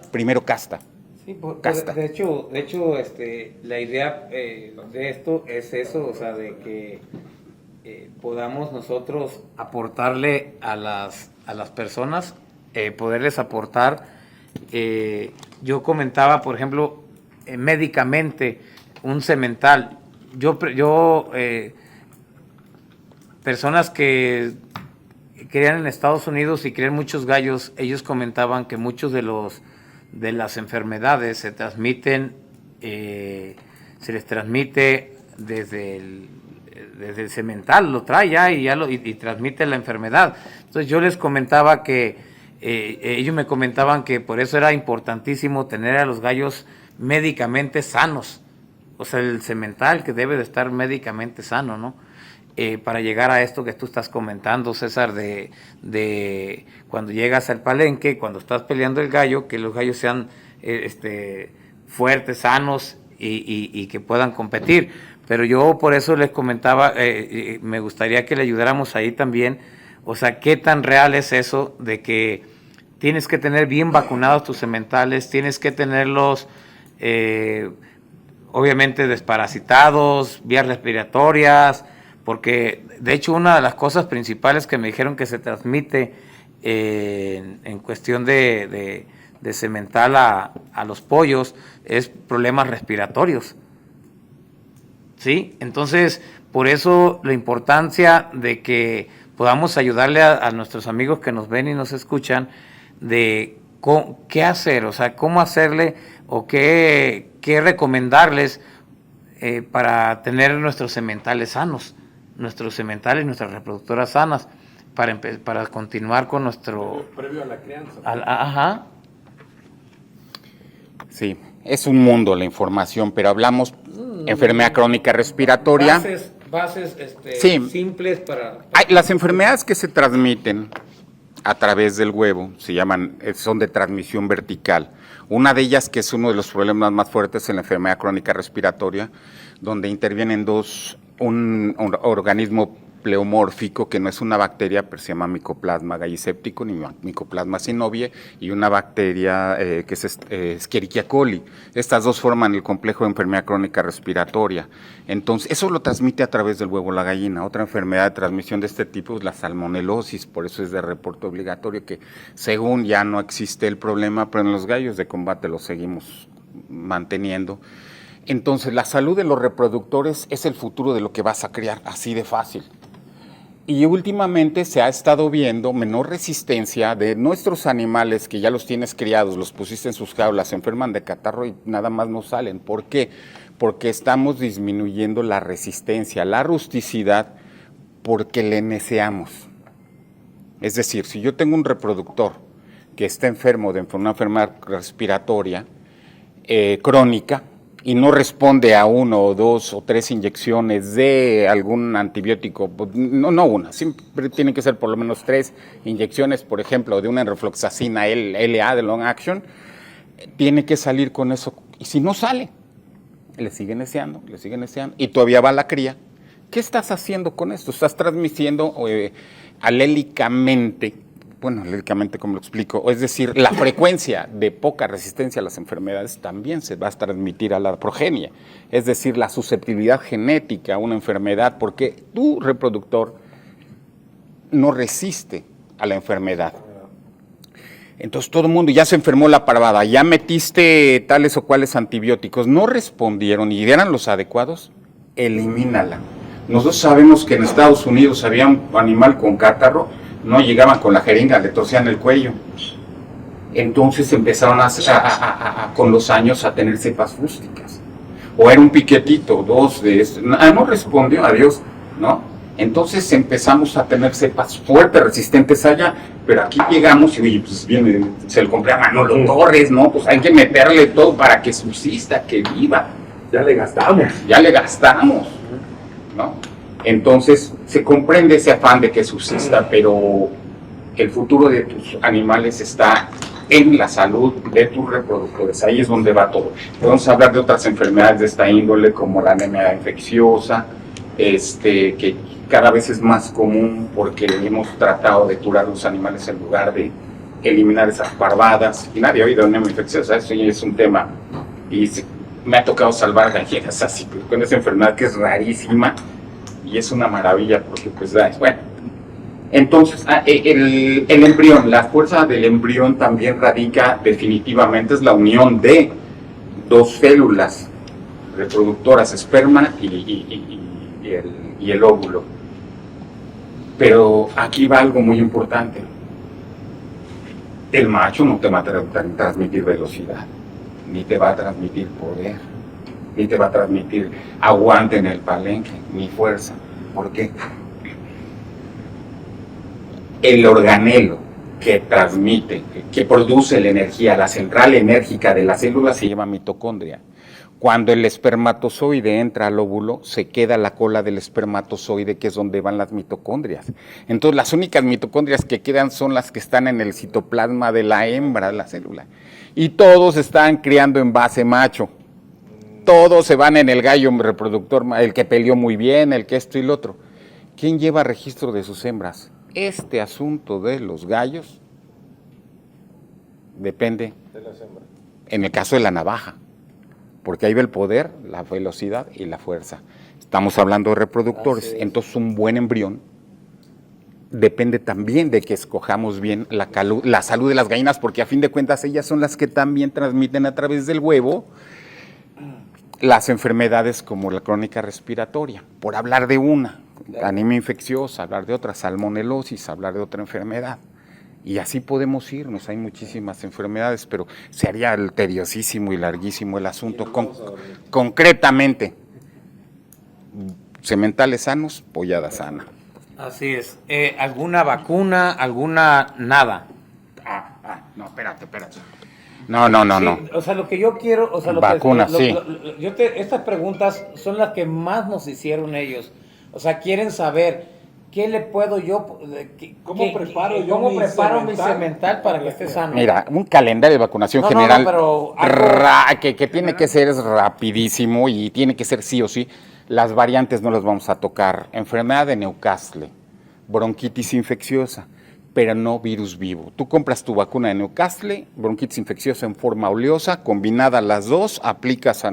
primero casta. Sí, Casta. de hecho, la idea de esto es eso, o sea, de que podamos nosotros aportarle a las personas, poderles aportar. Yo comentaba, por ejemplo, médicamente, un semental. Personas que crían en Estados Unidos y crían muchos gallos, ellos comentaban que muchos de las enfermedades se transmiten, se les transmite desde el semental, lo trae ya y transmite la enfermedad. Entonces yo les comentaba que ellos me comentaban que por eso era importantísimo tener a los gallos médicamente sanos, o sea, el semental que debe de estar médicamente sano, ¿no? Para llegar a esto que tú estás comentando, César, de cuando llegas al palenque, cuando estás peleando el gallo, que los gallos sean fuertes, sanos y que puedan competir. Pero yo por eso les comentaba, me gustaría que le ayudáramos ahí también, o sea, qué tan real es eso de que tienes que tener bien vacunados tus sementales, tienes que tenerlos obviamente desparasitados, vías respiratorias, porque de hecho una de las cosas principales que me dijeron que se transmite en cuestión de semental a los pollos es problemas respiratorios. ¿Sí? Entonces, por eso la importancia de que podamos ayudarle a nuestros amigos que nos ven y nos escuchan de qué hacer, o sea, cómo hacerle o qué recomendarles para tener nuestros sementales sanos, nuestras reproductoras sanas, para continuar con nuestro... Previo a la crianza. Ajá. Sí, es un mundo la información, pero hablamos enfermedad crónica respiratoria. Bases Sí. simples para... Las enfermedades que se transmiten a través del huevo son de transmisión vertical. Una de ellas, que es uno de los problemas más fuertes en la enfermedad crónica respiratoria, donde intervienen un organismo pleomórfico, que no es una bacteria, pero se llama Mycoplasma galliséptico, ni Mycoplasma synoviae, y una bacteria que es Escherichia coli. Estas dos forman el complejo de enfermedad crónica respiratoria. Entonces, eso lo transmite a través del huevo la gallina. Otra enfermedad de transmisión de este tipo es la salmonelosis, por eso es de reporte obligatorio, que según ya no existe el problema, pero en los gallos de combate lo seguimos manteniendo. Entonces, la salud de los reproductores es el futuro de lo que vas a criar, así de fácil. Y últimamente se ha estado viendo menor resistencia de nuestros animales que ya los tienes criados, los pusiste en sus jaulas, se enferman de catarro y nada más no salen. ¿Por qué? Porque estamos disminuyendo la resistencia, la rusticidad, porque le neceamos. Es decir, si yo tengo un reproductor que está enfermo de una enfermedad respiratoria crónica, y no responde a 1 o 2 o 3 inyecciones de algún antibiótico, no una, siempre tienen que ser por lo menos 3 inyecciones, por ejemplo, de una enrofloxacina LA de long action, tiene que salir con eso, y si no sale, le siguen neceando, y todavía va la cría. ¿Qué estás haciendo con esto? Estás transmitiendo alélicamente, como lo explico, es decir, la frecuencia de poca resistencia a las enfermedades también se va a transmitir a la progenie, es decir, la susceptibilidad genética a una enfermedad, porque tu reproductor no resiste a la enfermedad. Entonces todo el mundo, ya se enfermó la parvada, ya metiste tales o cuales antibióticos, no respondieron y eran los adecuados, elimínala. Nosotros sabemos que en Estados Unidos había un animal con catarro, no llegaban con la jeringa, le torcían el cuello. Entonces empezaron con los años a tener cepas rústicas. O era un piquetito, 2 de estos. No respondió a Dios, ¿no? Entonces empezamos a tener cepas fuertes, resistentes allá, pero aquí llegamos y oye, pues viene, se lo compré a Manolo Torres, ¿no? Pues hay que meterle todo para que subsista, que viva. Ya le gastamos, ¿no? Entonces se comprende ese afán de que subsista, pero el futuro de tus animales está en la salud de tus reproductores, ahí es donde va todo. Podemos hablar de otras enfermedades de esta índole, como la anemia infecciosa, que cada vez es más común porque hemos tratado de curar los animales en lugar de eliminar esas parvadas. Y nadie ha oído neumonía infecciosa, eso ya es un tema. Y me ha tocado salvar gallinas así, con esa enfermedad que es rarísima y es una maravilla porque pues bueno. Entonces, el embrión, la fuerza del embrión también radica definitivamente, es la unión de dos células reproductoras, esperma y el óvulo. Pero aquí va algo muy importante. El macho no te va a transmitir velocidad, ni te va a transmitir poder, ni te va a transmitir aguante en el palenque, ni fuerza. ¿Por qué? El organelo que transmite, que produce la energía, la central enérgica de la célula se llama mitocondria. Cuando el espermatozoide entra al óvulo, se queda la cola del espermatozoide, que es donde van las mitocondrias. Entonces, las únicas mitocondrias que quedan son las que están en el citoplasma de la hembra de la célula. Y todos están criando en base macho. Todos se van en el gallo reproductor, el que peleó muy bien, el que esto y lo otro. ¿Quién lleva registro de sus hembras? Este asunto de los gallos depende de las hembras. En el caso de la navaja, porque ahí va el poder, la velocidad y la fuerza. Estamos hablando de reproductores, entonces un buen embrión depende también de que escojamos bien la salud de las gallinas, porque a fin de cuentas ellas son las que también transmiten a través del huevo las enfermedades como la crónica respiratoria, por hablar de una, anemia infecciosa, hablar de otra, salmonelosis, hablar de otra enfermedad. Y así podemos irnos, hay muchísimas enfermedades, pero se haría tediosísimo y larguísimo el asunto. Concretamente, sementales sanos, pollada sana. Así es. ¿Alguna vacuna, alguna nada? No, espérate. No. O sea, lo que yo quiero, o sea, Vacunas, sí. Estas preguntas son las que más nos hicieron ellos. O sea, quieren saber qué le puedo yo, ¿Cómo preparo mi semental para que esté sano. Mira, un calendario de vacunación general pero que tiene que ser rapidísimo y tiene que ser sí o sí. Las variantes no las vamos a tocar. Enfermedad de Newcastle, bronquitis infecciosa, pero no virus vivo. Tú compras tu vacuna de Newcastle, bronquitis infecciosa en forma oleosa, combinada las dos, aplicas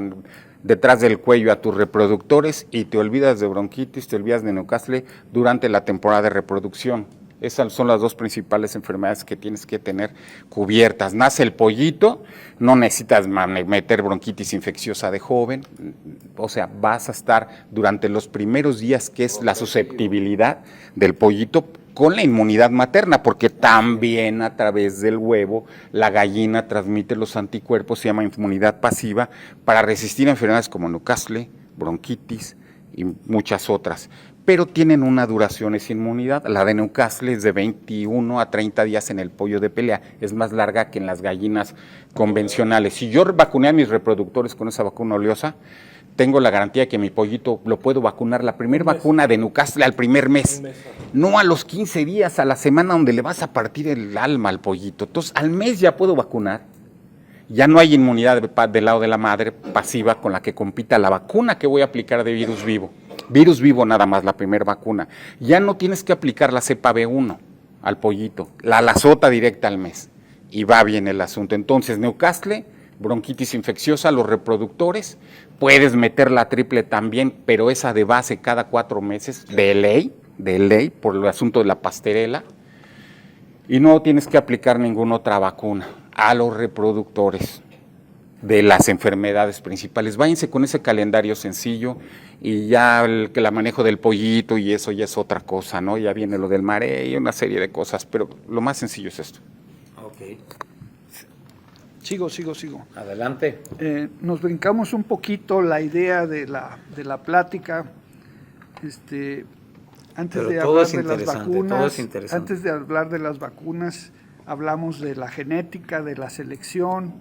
detrás del cuello a tus reproductores y te olvidas de bronquitis, te olvidas de Newcastle durante la temporada de reproducción. Esas son las dos principales enfermedades que tienes que tener cubiertas. Nace el pollito, no necesitas meter bronquitis infecciosa de joven, o sea, vas a estar durante los primeros días, que es la susceptibilidad del pollito, con la inmunidad materna, porque también a través del huevo la gallina transmite los anticuerpos, se llama inmunidad pasiva, para resistir a enfermedades como Newcastle, bronquitis y muchas otras. Pero tienen una duración esa inmunidad. La de Newcastle es de 21 a 30 días en el pollo de pelea, es más larga que en las gallinas convencionales. Si yo vacuné a mis reproductores con esa vacuna oleosa, tengo la garantía de que mi pollito lo puedo vacunar, la primera vacuna de Newcastle al primer mes, no a los 15 días, a la semana donde le vas a partir el alma al pollito. Entonces, al mes ya puedo vacunar. Ya no hay inmunidad del lado de la madre pasiva con la que compita la vacuna que voy a aplicar de virus vivo. Virus vivo nada más, la primera vacuna. Ya no tienes que aplicar la cepa B1 al pollito, la lazota directa al mes. Y va bien el asunto. Entonces, Newcastle, bronquitis infecciosa, los reproductores, puedes meter la triple también, pero esa de base cada 4 meses, de ley, por el asunto de la pastorela, y no tienes que aplicar ninguna otra vacuna a los reproductores de las enfermedades principales. Váyanse con ese calendario sencillo y ya el manejo del pollito y eso ya es otra cosa, ¿no? Ya viene lo del mareo y una serie de cosas, pero lo más sencillo es esto. Ok. Sigo. Adelante. Nos brincamos un poquito la idea de la plática. Antes Pero de todo hablar es de las interesante, todo vacunas, es interesante. antes de hablar de las vacunas, hablamos de la genética, de la selección.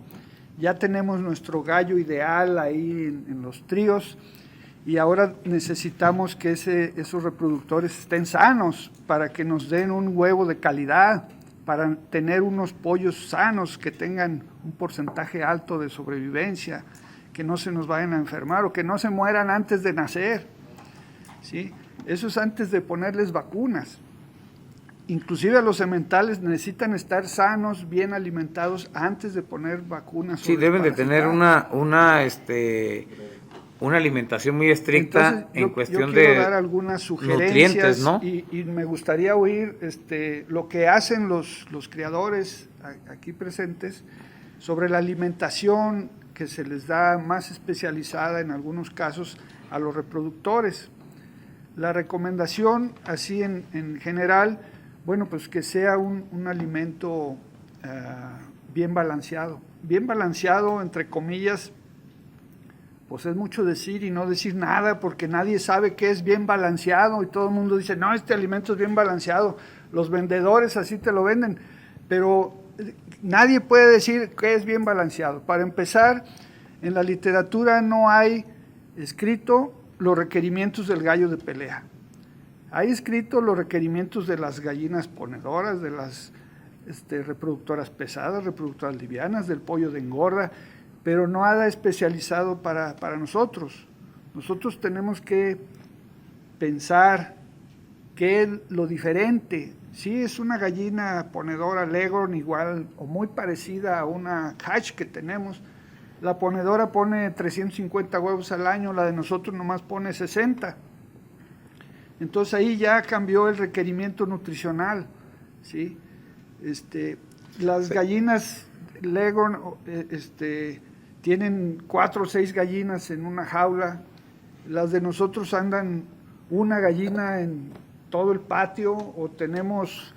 Ya tenemos nuestro gallo ideal ahí en los tríos y ahora necesitamos que esos reproductores estén sanos para que nos den un huevo de calidad, para tener unos pollos sanos que tengan un porcentaje alto de sobrevivencia, que no se nos vayan a enfermar o que no se mueran antes de nacer, ¿sí? Eso es antes de ponerles vacunas. inclusive los sementales necesitan estar sanos, bien alimentados antes de poner vacunas. Sí, deben de tener una alimentación muy estricta. Entonces, en cuestión yo quiero de dar algunas sugerencias, nutrientes, ¿no? y me gustaría oír lo que hacen los criadores aquí presentes sobre la alimentación que se les da más especializada en algunos casos a los reproductores. La recomendación, así en general, bueno, pues que sea un alimento bien balanceado. Bien balanceado, entre comillas, pues es mucho decir y no decir nada, porque nadie sabe qué es bien balanceado y todo el mundo dice, no, este alimento es bien balanceado. Los vendedores así te lo venden, pero nadie puede decir qué es bien balanceado. Para empezar, en la literatura no hay escrito los requerimientos del gallo de pelea. Hay escrito los requerimientos de las gallinas ponedoras, de las reproductoras pesadas, reproductoras livianas, del pollo de engorda, pero no nada especializado para nosotros. Nosotros tenemos que pensar qué es lo diferente. Si es una gallina ponedora Leghorn igual o muy parecida a una hatch que tenemos, la ponedora pone 350 huevos al año, la de nosotros nomás pone 60. Entonces ahí ya cambió el requerimiento nutricional, ¿sí? Las gallinas Leghorn tienen 4 o 6 gallinas en una jaula, las de nosotros andan una gallina en todo el patio, o tenemos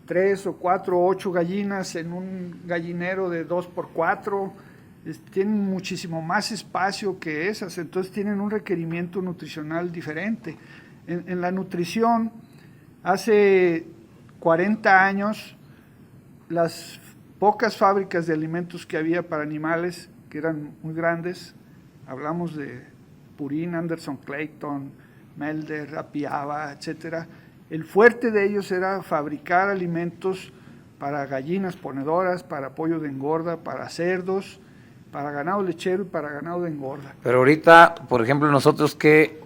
3 o 4 o 8 gallinas en un gallinero de 2x4, tienen muchísimo más espacio que esas, entonces tienen un requerimiento nutricional diferente. En la nutrición, hace 40 años, las pocas fábricas de alimentos que había para animales, que eran muy grandes, hablamos de Purina, Anderson Clayton, Melder, Apiava, etcétera. El fuerte de ellos era fabricar alimentos para gallinas ponedoras, para pollo de engorda, para cerdos, para ganado lechero y para ganado de engorda. Pero ahorita, por ejemplo, nosotros, ¿qué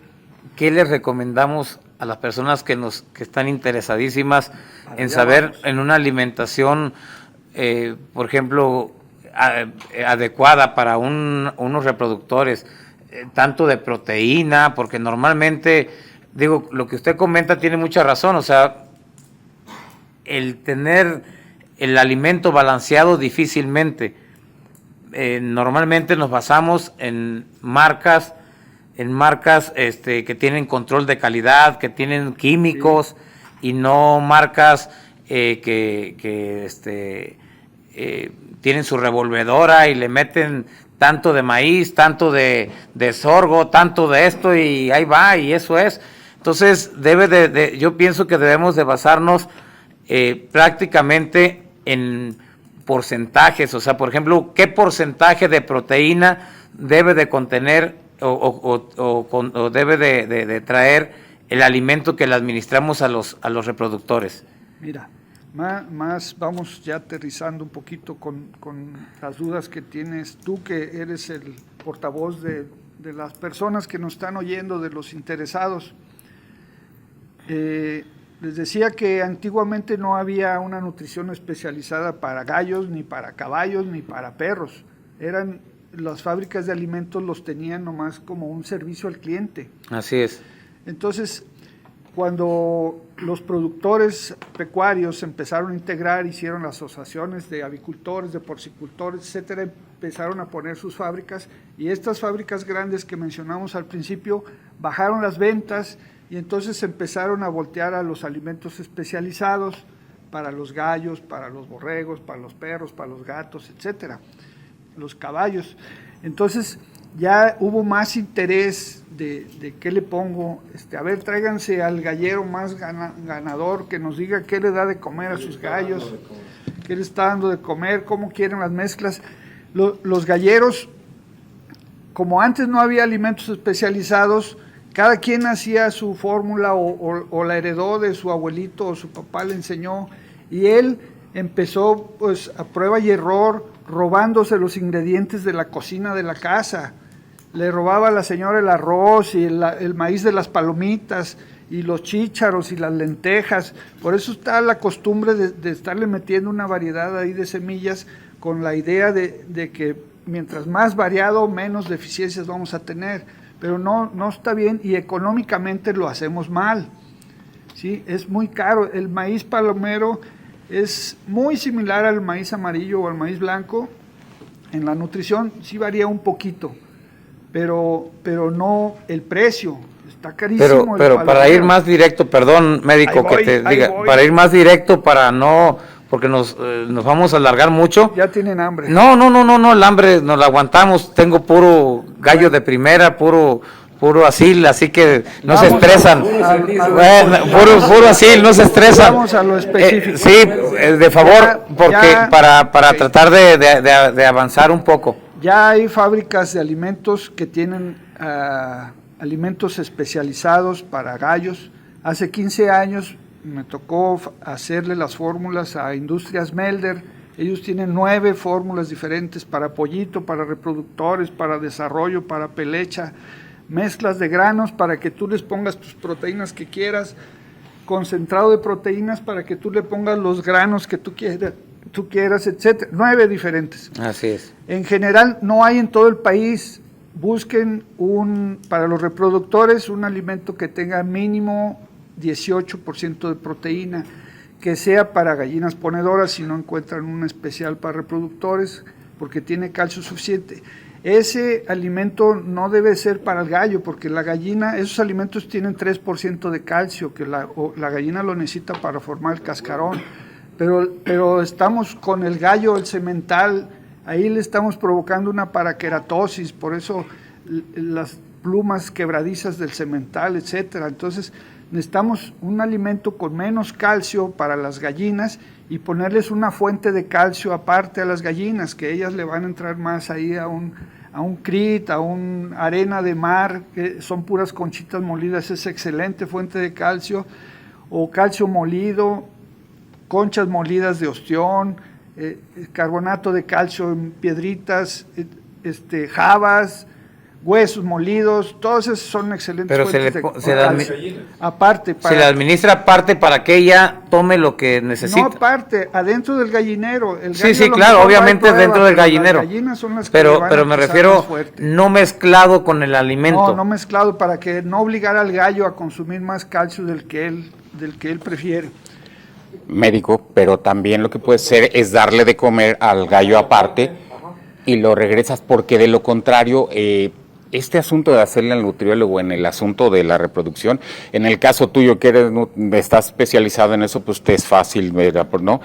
les recomendamos a las personas que están interesadísimas en saber en una alimentación, por ejemplo, adecuada para unos reproductores, tanto de proteína, porque normalmente, digo, lo que usted comenta tiene mucha razón, o sea, el tener el alimento balanceado difícilmente. Normalmente nos basamos en marcas que tienen control de calidad, que tienen químicos, y no marcas que tienen su revolvedora y le meten tanto de maíz, tanto de sorgo, tanto de esto, y ahí va, y eso es. Entonces yo pienso que debemos de basarnos prácticamente en porcentajes, o sea, por ejemplo, ¿qué porcentaje de proteína debe de contener o debe de traer el alimento que le administramos a los reproductores? Mira, más vamos ya aterrizando un poquito con las dudas que tienes tú, que eres el portavoz de las personas que nos están oyendo, de los interesados. Les decía que antiguamente no había una nutrición especializada para gallos, ni para caballos, ni para perros. Las fábricas de alimentos los tenían nomás como un servicio al cliente. Así es. Entonces, cuando los productores pecuarios empezaron a integrar, hicieron las asociaciones de avicultores, de porcicultores, etcétera, empezaron a poner sus fábricas, y estas fábricas grandes que mencionamos al principio bajaron las ventas, y entonces empezaron a voltear a los alimentos especializados para los gallos, para los borregos, para los perros, para los gatos, etcétera, los caballos. Entonces ya hubo más interés de qué le pongo. A ver, tráiganse al gallero más ganador, que nos diga qué le da de comer a sus gallos, qué le está dando de comer, cómo quieren las mezclas. Los galleros, como antes no había alimentos especializados, cada quien hacía su fórmula o la heredó de su abuelito o su papá le enseñó, y él empezó pues a prueba y error, robándose los ingredientes de la cocina de la casa. le robaba a la señora el arroz y el maíz de las palomitas y los chícharos y las lentejas. Por eso está la costumbre de estarle metiendo una variedad ahí de semillas con la idea de que mientras más variado, menos deficiencias vamos a tener. Pero no está bien y económicamente lo hacemos mal. ¿Sí? Es muy caro. El maíz palomero es muy similar al maíz amarillo o al maíz blanco. En la nutrición sí varía un poquito, pero no el precio. Está carísimo. Pero para ir más directo, perdón, médico, Ahí voy, que te ahí diga, voy. para ir más directo, para no, porque nos vamos a alargar mucho. Ya tienen hambre. No, el hambre nos la aguantamos. Tengo puro gallo de primera, puro asil, así que no se Vamos estresan. Bueno, puro asil, no se estresan. Vamos a lo específico. Sí, de favor, porque Ya, para ok. tratar de avanzar un poco. Ya hay fábricas de alimentos que tienen alimentos especializados para gallos. Hace 15 años me tocó hacerle las fórmulas a Industrias Melder. Ellos tienen 9 fórmulas diferentes para pollito, para reproductores, para desarrollo, para pelecha, mezclas de granos para que tú les pongas tus proteínas que quieras, concentrado de proteínas para que tú le pongas los granos que tú quieras, etcétera. 9 diferentes. Así es. En general no hay en todo el país. Busquen para los reproductores un alimento que tenga mínimo 18% de proteína, que sea para gallinas ponedoras si no encuentran un especial para reproductores, porque tiene calcio suficiente. Ese alimento no debe ser para el gallo, porque la gallina, esos alimentos tienen 3% de calcio, que la gallina lo necesita para formar el cascarón. Pero estamos con el gallo, el semental, ahí le estamos provocando una paraqueratosis, por eso las plumas quebradizas del semental, etcétera. Entonces necesitamos un alimento con menos calcio para las gallinas y ponerles una fuente de calcio aparte a las gallinas, que ellas le van a entrar más ahí a un crit, a una arena de mar, que son puras conchitas molidas, es excelente fuente de calcio, o calcio molido, conchas molidas de ostión, carbonato de calcio en piedritas, jabas, huesos molidos, todos esos son excelentes Pero fuentes de se calcio. Aparte, Se le administra aparte para que ella tome lo que necesita. no aparte, adentro del gallinero. El Sí, gallo sí, a lo claro, mejor obviamente va a prueba, dentro del pero gallinero. Las gallinas son las que le van a Pero me empezar refiero más fuerte. no mezclado con el alimento. No mezclado, para que no obligar al gallo a consumir más calcio del que él prefiere. Médico, pero también lo que puede ser es darle de comer al gallo aparte y lo regresas, porque de lo contrario, este asunto de hacerle al nutriólogo en el asunto de la reproducción, en el caso tuyo que estás especializado en eso, pues te es fácil, ¿verdad? ¿No?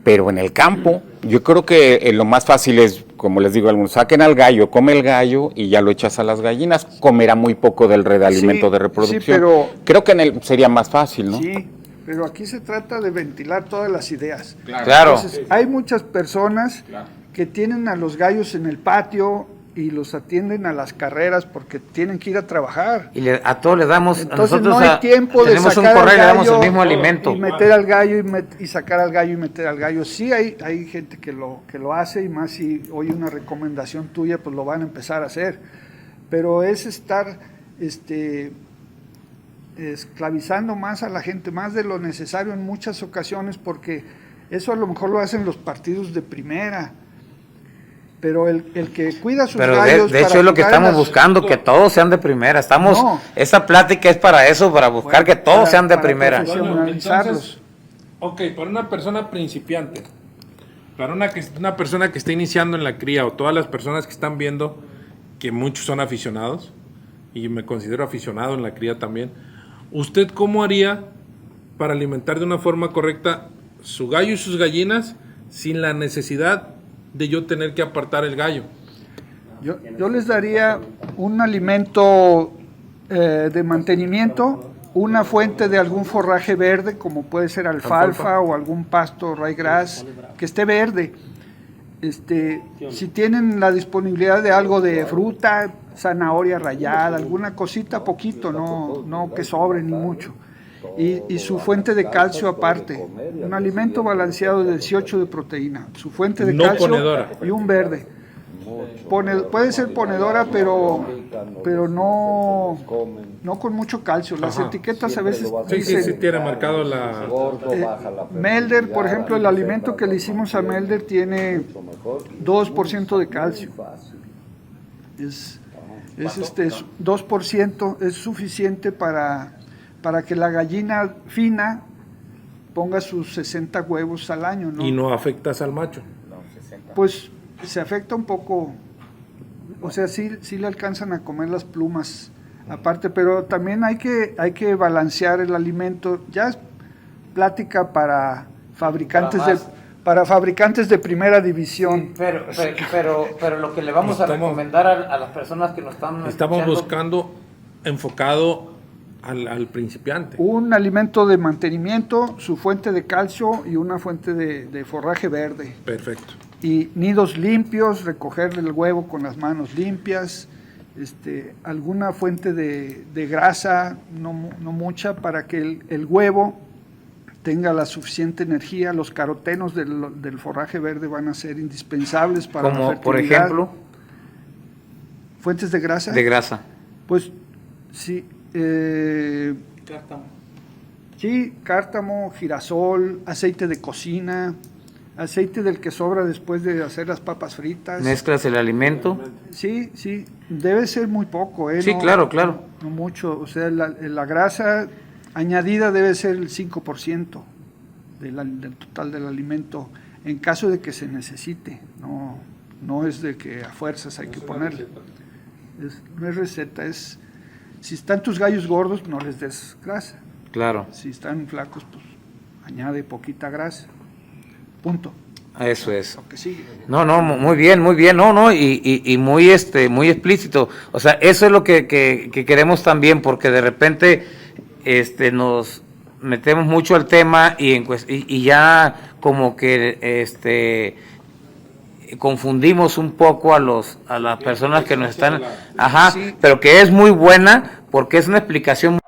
Pero en el campo, yo creo que lo más fácil es, como les digo a algunos, saquen al gallo, come el gallo y ya lo echas a las gallinas, comerá muy poco del alimento Sí, de reproducción. sí, pero- creo que sería más fácil, ¿no? Sí, pero aquí se trata de ventilar todas las ideas. Claro. Entonces, hay muchas personas que tienen a los gallos en el patio y los atienden a las carreras porque tienen que ir a trabajar. Y a todos les damos, Entonces nosotros no hay tiempo de tenemos un sacar correo y al le damos el gallo mismo alimento. y meter al gallo y sacar al gallo y meter al gallo. Sí hay gente que lo hace, y más si oye una recomendación tuya, pues lo van a empezar a hacer. Pero es estar esclavizando más a la gente, más de lo necesario en muchas ocasiones, porque eso a lo mejor lo hacen los partidos de primera. Pero el que cuida sus Pero gallos de hecho para es lo que jugar en estamos buscando, que todos sean de primera. No. Esa plática es para eso, para buscar que todos para- sean de para primera. profesionalizarlos. Ok, para una persona principiante, para una persona que está iniciando en la cría, o todas las personas que están viendo, que muchos son aficionados, y me considero aficionado en la cría también, ¿usted cómo haría para alimentar de una forma correcta su gallo y sus gallinas sin la necesidad de yo tener que apartar el gallo? Yo les daría un alimento de mantenimiento, una fuente de algún forraje verde, como puede ser alfalfa o algún pasto ryegrass, que esté verde. Si tienen la disponibilidad de algo de fruta, zanahoria rallada, alguna cosita, poquito, no que sobre ni mucho. Y su fuente de calcio aparte, un alimento balanceado de 18 de proteína, su fuente de No calcio ponedora. y un verde. puede ser ponedora, pero no con mucho calcio. Las etiquetas a veces Sí, sí, dicen, sí, tiene marcado la... Melder, por ejemplo, el alimento que le hicimos a Melder tiene 2% de calcio. Es 2%, es suficiente para que la gallina fina ponga sus 60 huevos al año, ¿no? Y no afectas al macho. Pues se afecta un poco, o sea, sí le alcanzan a comer las plumas aparte, pero también hay que balancear el alimento. Ya es plática para fabricantes de primera división. Sí, pero lo que le vamos a recomendar a las personas que nos están Estamos escuchando, buscando enfocado al principiante. Un alimento de mantenimiento, su fuente de calcio y una fuente de forraje verde. Perfecto. Y nidos limpios, recoger el huevo con las manos limpias, alguna fuente de grasa, no mucha, para que el huevo tenga la suficiente energía. Los carotenos del forraje verde van a ser indispensables para la como fertilidad. por ejemplo, ¿Fuentes de grasa? de grasa. Pues sí. Sí, cártamo, girasol, aceite de cocina, aceite del que sobra después de hacer las papas fritas. Mezclas el alimento. Sí, debe ser muy poco, ¿eh? Sí, claro. No mucho, o sea, la grasa añadida debe ser el 5% del total del alimento, en caso de que se necesite, no es de que a fuerzas hay que ponerle. No es receta, si están tus gallos gordos, no les des grasa. Claro. Si están flacos, pues añade poquita grasa. Punto. Eso es. Lo que sigue. No, muy bien, no, y muy muy explícito. O sea, eso es lo que queremos también, porque de repente nos metemos mucho al tema y ya como que confundimos un poco a las personas que nos están, pero que es muy buena porque es una explicación